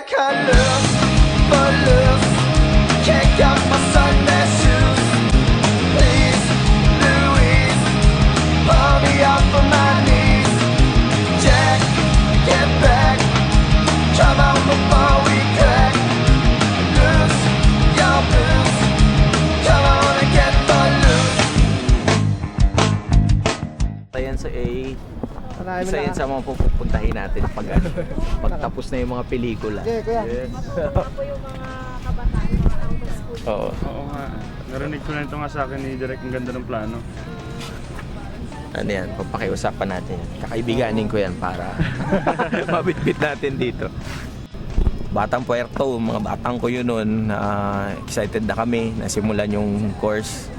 can't lose, but lose. Kick out my Sunday shoes. Please, Louise, pull me up from my knees. Jack, get back. Come on before we crack. Lose your blues. Come on and get the loose. Ayan sa A, isa yan sa mga pupuntahin natin pagtapos na yung mga pelikula. Okay, kuya. Yes. po yung mga kabataan, mga angles po. Oo. Oo nga. Narinig ko na ito nga sa akin ni Direk, ang ganda ng plano. Ano yan, papakiusapan natin yan. Kakaibiganin ko yan para mabitbit natin dito. Batang Puerto, mga batang ko yun noon. Excited na kami, nasimulan yung course.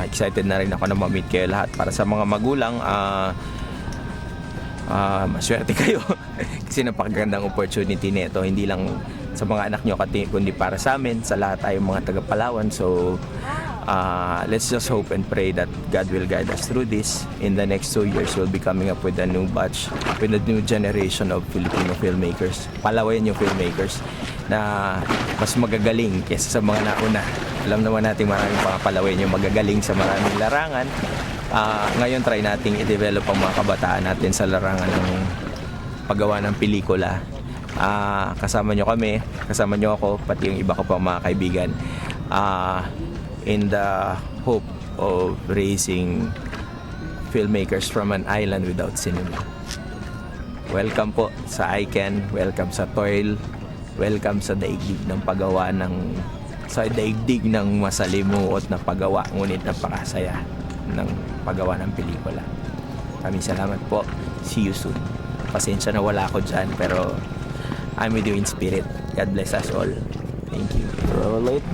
Excited na rin ako na ma-meet kayo lahat. Para sa mga magulang, maswerte kayo. Kasi napakagandang opportunity nito. Hindi lang sa mga anak nyo, kundi para sa amin, sa lahat tayong mga taga-Palawan. So, let's just hope and pray that God will guide us through this. In the next 2 years, we'll be coming up with a new batch, with a new generation of Filipino filmmakers. Palawayan yung filmmakers na mas magagaling kaysa sa mga nauna. Alam naman natin maraming mga Palawayan yung magagaling sa maraming larangan. Ngayon, try nating i-develop ang mga kabataan natin sa larangan ng paggawa ng pelikula. Kasama nyo kami, kasama nyo ako, pati yung iba ko pang mga kaibigan. In the hope of raising filmmakers from an island without cinema. Welcome po sa ICANN, welcome sa Toil, welcome sa daigdig ng paggawa sa daigdig ng masalimuot na paggawa, ngunit napakasaya ng paggawa ng pelikula. Maraming salamat po. See you soon. Pasensya na wala ako dyan, pero I'm with you in spirit. God bless us all. Thank you. Roll it.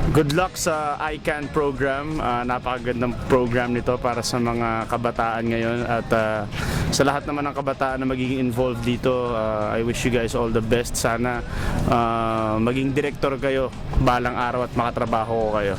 Good luck sa ICANN program. Napakagandang program nito para sa mga kabataan ngayon. At sa lahat naman ng kabataan na magiging involved dito, I wish you guys all the best. Sana maging director kayo balang araw at makatrabaho ko kayo.